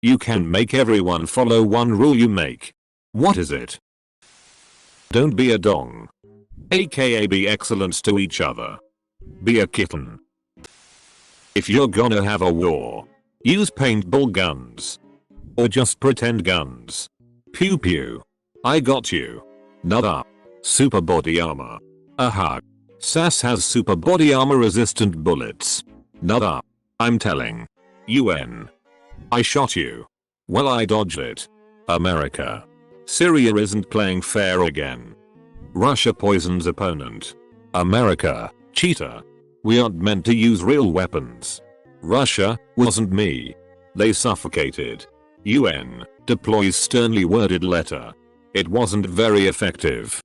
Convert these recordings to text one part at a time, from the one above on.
You can make everyone follow one rule you make. What is it? Don't be a dong. AKA be excellent to each other. Be a kitten. If you're gonna have a war, use paintball guns. Or just pretend guns. Pew pew. I got you. Nada. Super body armor. Aha. SAS has super body armor resistant bullets. Nada. I'm telling. UN. I shot you. Well, I dodged it. America. Syria isn't playing fair again. Russia poisons opponent. America. Cheater. We aren't meant to use real weapons. Russia, wasn't me. They suffocated. UN, deploys sternly worded letter. It wasn't very effective.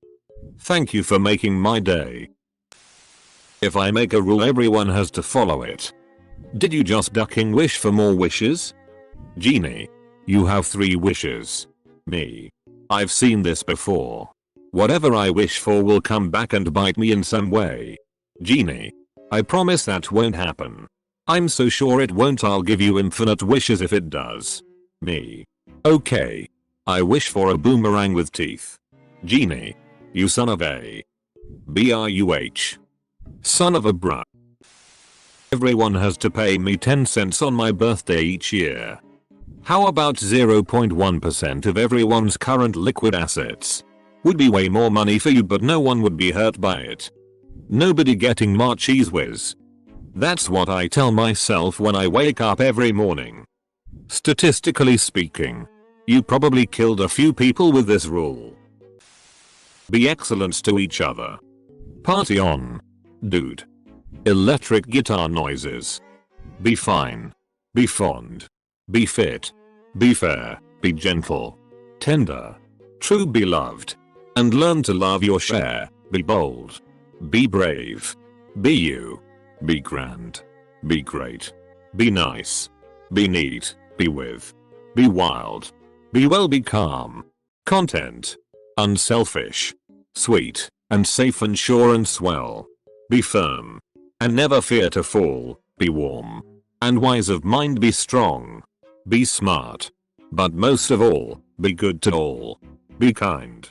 Thank you for making my day. If I make a rule, everyone has to follow it. Did you just ducking wish for more wishes? Genie. You have 3 wishes. Me. I've seen this before. Whatever I wish for will come back and bite me in some way. Genie. I promise that won't happen. I'm so sure it won't. I'll give you infinite wishes if it does. Me. Okay. I wish for a boomerang with teeth. Genie. You son of a BRUH. Son of a bruh. Everyone has to pay me 10 cents on my birthday each year. How about 0.1% of everyone's current liquid assets? Would be way more money for you, but no one would be hurt by it. Nobody getting more cheese whiz. That's what I tell myself when I wake up every morning. Statistically speaking, you probably killed a few people with this rule. Be excellent to each other. Party on. Dude. Electric guitar noises. Be fine. Be fond. Be fit. Be fair. Be gentle. Tender. True beloved. And learn to love your share. Be bold. Be brave. Be you. Be grand. Be great. Be nice. Be neat. Be with. Be wild. Be well. Be calm. Content. Unselfish. Sweet. And safe and sure and swell. Be firm. And never fear to fall. Be warm. And wise of mind. Be strong. Be smart. But most of all, be good to all. Be kind.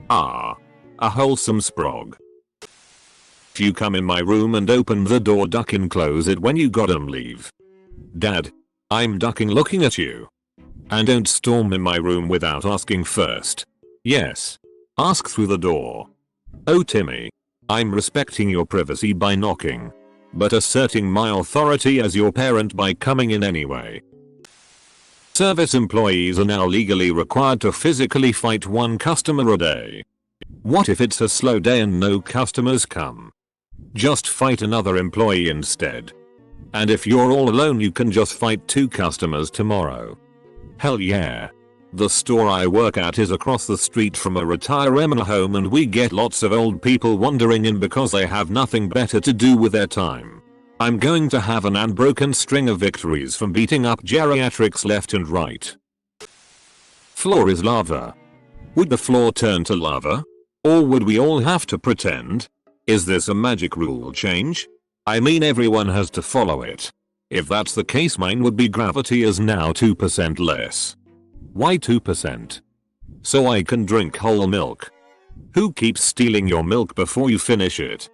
Ah. A wholesome sprog. If you come in my room and open the door, duck and close it when you got 'em leave. Dad. I'm ducking looking at you. And don't storm in my room without asking first. Yes. Ask through the door. Oh Timmy. I'm respecting your privacy by knocking. But asserting my authority as your parent by coming in anyway. Service employees are now legally required to physically fight one customer a day. What if it's a slow day and no customers come? Just fight another employee instead. And if you're all alone, you can just fight 2 customers tomorrow. Hell yeah. The store I work at is across the street from a retirement home, and we get lots of old people wandering in because they have nothing better to do with their time. I'm going to have an unbroken string of victories from beating up geriatrics left and right. Floor is lava. Would the floor turn to lava? Or would we all have to pretend? Is this a magic rule change? I mean, everyone has to follow it. If that's the case, mine would be gravity is now 2% less. Why 2%? So I can drink whole milk. Who keeps stealing your milk before you finish it?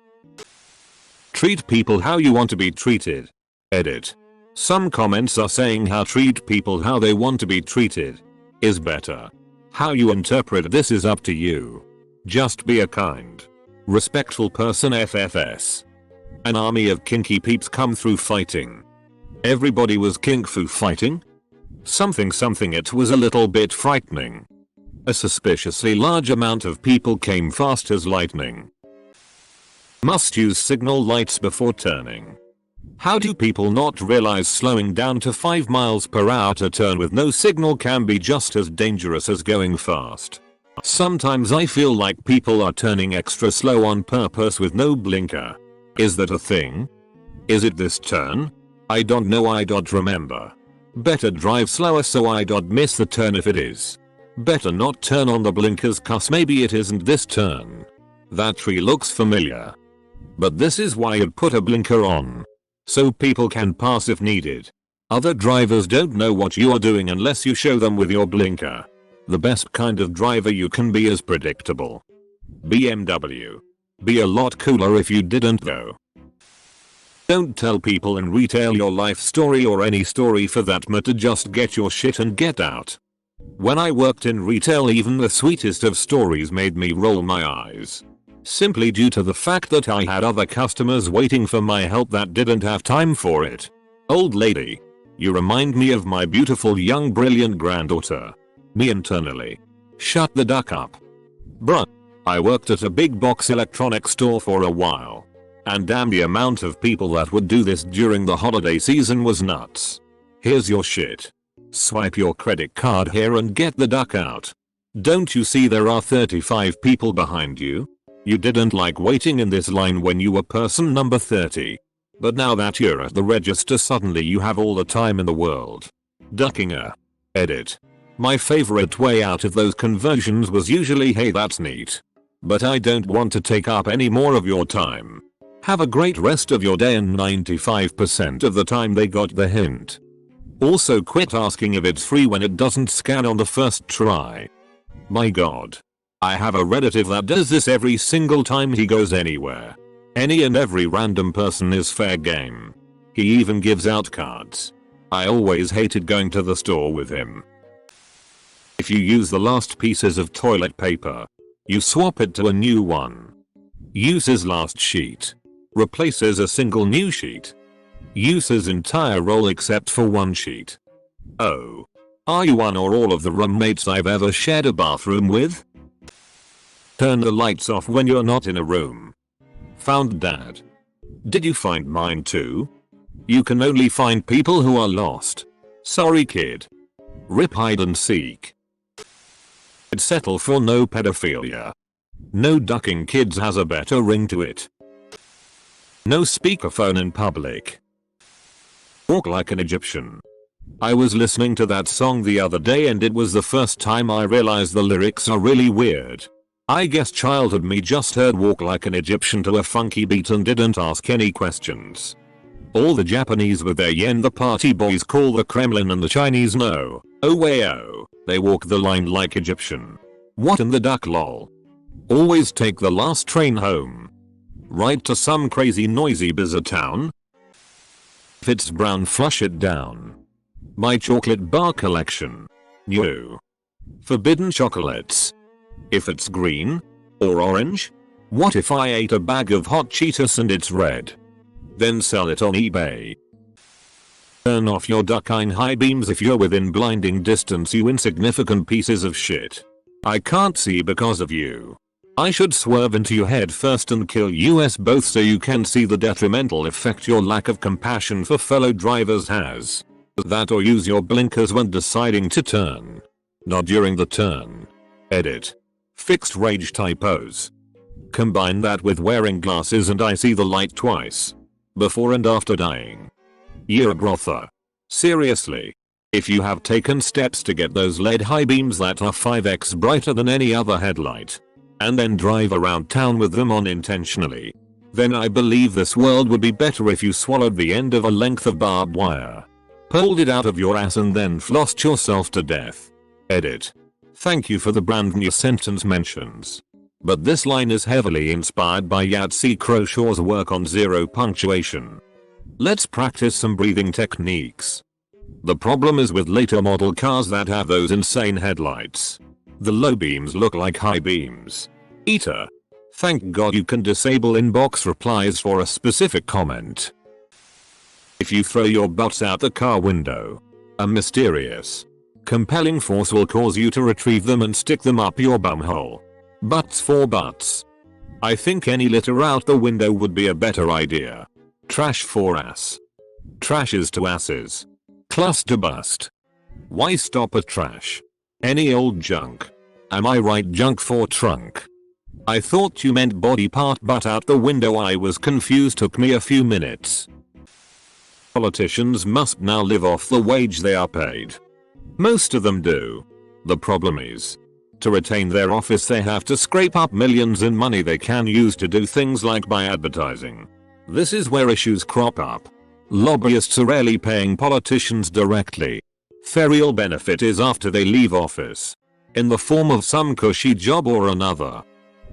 Treat people how you want to be treated. Edit. Some comments are saying how treat people how they want to be treated is better. How you interpret this is up to you. Just be a kind, respectful person. FFS. An army of kinky peeps come through fighting. Everybody was kink fu fighting? Something. It was a little bit frightening. A suspiciously large amount of people came fast as lightning. Must use signal lights before turning. How do people not realize slowing down to 5 miles per hour to turn with no signal can be just as dangerous as going fast? Sometimes I feel like people are turning extra slow on purpose with no blinker. Is that a thing? Is it this turn? I don't know. I don't remember. Better drive slower so I don't miss the turn if it is. Better not turn on the blinkers cause maybe it isn't this turn. That tree looks familiar. But this is why I'd put a blinker on. So people can pass if needed. Other drivers don't know what you are doing unless you show them with your blinker. The best kind of driver you can be is predictable. BMW. Be a lot cooler if you didn't go. Don't tell people in retail your life story or any story for that matter, just get your shit and get out. When I worked in retail, even the sweetest of stories made me roll my eyes. Simply due to the fact that I had other customers waiting for my help that didn't have time for it. Old lady. You remind me of my beautiful young brilliant granddaughter. Me internally. Shut the duck up. Bruh. I worked at a big box electronics store for a while. And damn, the amount of people that would do this during the holiday season was nuts. Here's your shit. Swipe your credit card here and get the duck out. Don't you see there are 35 people behind you? You didn't like waiting in this line when you were person number 30. But now that you're at the register, suddenly you have all the time in the world. Ducking a. Edit. My favorite way out of those conversions was usually, hey, that's neat. But I don't want to take up any more of your time. Have a great rest of your day, and 95% of the time they got the hint. Also, quit asking if it's free when it doesn't scan on the first try. My god. I have a relative that does this every single time he goes anywhere. Any and every random person is fair game. He even gives out cards. I always hated going to the store with him. If you use the last pieces of toilet paper, you swap it to a new one. Uses last sheet. Replaces a single new sheet. Uses entire roll except for one sheet. Oh. Are you one or all of the roommates I've ever shared a bathroom with? Turn the lights off when you're not in a room. Found dad. Did you find mine too? You can only find people who are lost. Sorry kid. Rip hide and seek. I'd settle for no pedophilia. No ducking kids has a better ring to it. No speakerphone in public. Walk like an Egyptian. I was listening to that song the other day and it was the first time I realized the lyrics are really weird. I guess childhood me just heard walk like an Egyptian to a funky beat and didn't ask any questions. All the Japanese with their yen the party boys call the Kremlin, and the Chinese know. Oh wayo, they walk the line like Egyptian. What in the duck lol. Always take the last train home. Ride to some crazy noisy bizarre town. If it's brown, flush it down. My chocolate bar collection. New. Forbidden chocolates. If it's green or orange? What if I ate a bag of hot Cheetos and it's red? Then sell it on eBay. Turn off your duck-eye high beams if you're within blinding distance, you insignificant pieces of shit. I can't see because of you. I should swerve into your head first and kill us both so you can see the detrimental effect your lack of compassion for fellow drivers has. That or use your blinkers when deciding to turn. Not during the turn. Edit. Fixed rage typos. Combine that with wearing glasses and I see the light twice. Before and after dying. You're a brother. Seriously. If you have taken steps to get those LED high beams that are 5x brighter than any other headlight, and then drive around town with them on intentionally, then I believe this world would be better if you swallowed the end of a length of barbed wire, pulled it out of your ass and then flossed yourself to death. Edit. Thank you for the brand new sentence mentions. But this line is heavily inspired by Yahtzee Crowshaw's work on zero punctuation. Let's practice some breathing techniques. The problem is with later model cars that have those insane headlights. The low beams look like high beams. Eater. Thank God you can disable inbox replies for a specific comment. If you throw your butts out the car window, a mysterious, compelling force will cause you to retrieve them and stick them up your bumhole. Butts for butts. I think any litter out the window would be a better idea. Trash for ass. Trashes to asses. Cluster bust. Why stop at trash? Any old junk. Am I right, junk for trunk? I thought you meant body part, but out the window I was confused, took me a few minutes. Politicians must now live off the wage they are paid. Most of them do. The problem is, to retain their office they have to scrape up millions in money they can use to do things like buy advertising. This is where issues crop up. Lobbyists are rarely paying politicians directly. Their real benefit is after they leave office, in the form of some cushy job or another.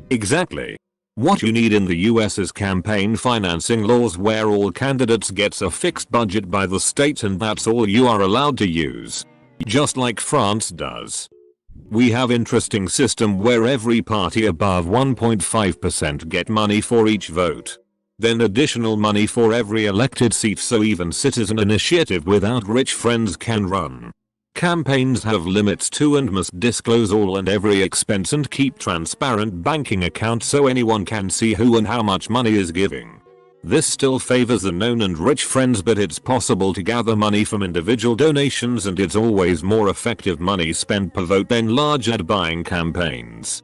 Exactly. What you need in the US is campaign financing laws where all candidates gets a fixed budget by the state and that's all you are allowed to use. Just like France does. We have interesting system where every party above 1.5% get money for each vote. Then additional money for every elected seat so even citizen initiative without rich friends can run. Campaigns have limits too and must disclose all and every expense and keep transparent banking accounts so anyone can see who and how much money is giving. This still favors the known and rich friends but it's possible to gather money from individual donations and it's always more effective money spent per vote than large ad buying campaigns.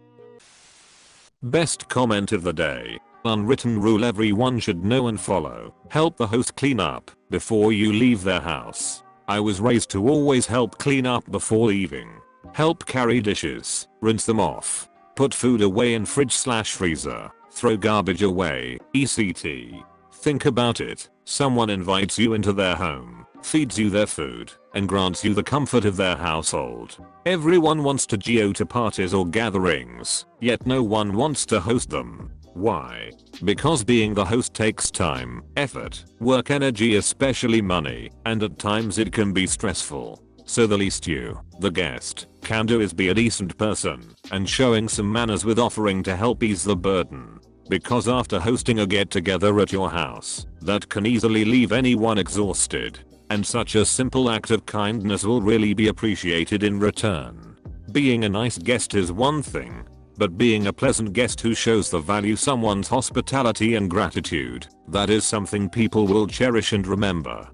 Best comment of the day. Unwritten rule everyone should know and follow. Help the host clean up before you leave their house. I was raised to always help clean up before leaving. Help carry dishes, rinse them off, put food away in fridge/freezer, throw garbage away, etc. Think about it. Someone invites you into their home, feeds you their food, and grants you the comfort of their household. Everyone wants to go to parties or gatherings, yet no one wants to host them. Why? Because being the host takes time, effort, work, energy, especially money, and at times it can be stressful. So the least you, the guest, can do is be a decent person and showing some manners with offering to help ease the burden. Because after hosting a get-together at your house, that can easily leave anyone exhausted, and such a simple act of kindness will really be appreciated in return. Being a nice guest is one thing, but being a pleasant guest who shows the value someone's hospitality and gratitude, that is something people will cherish and remember.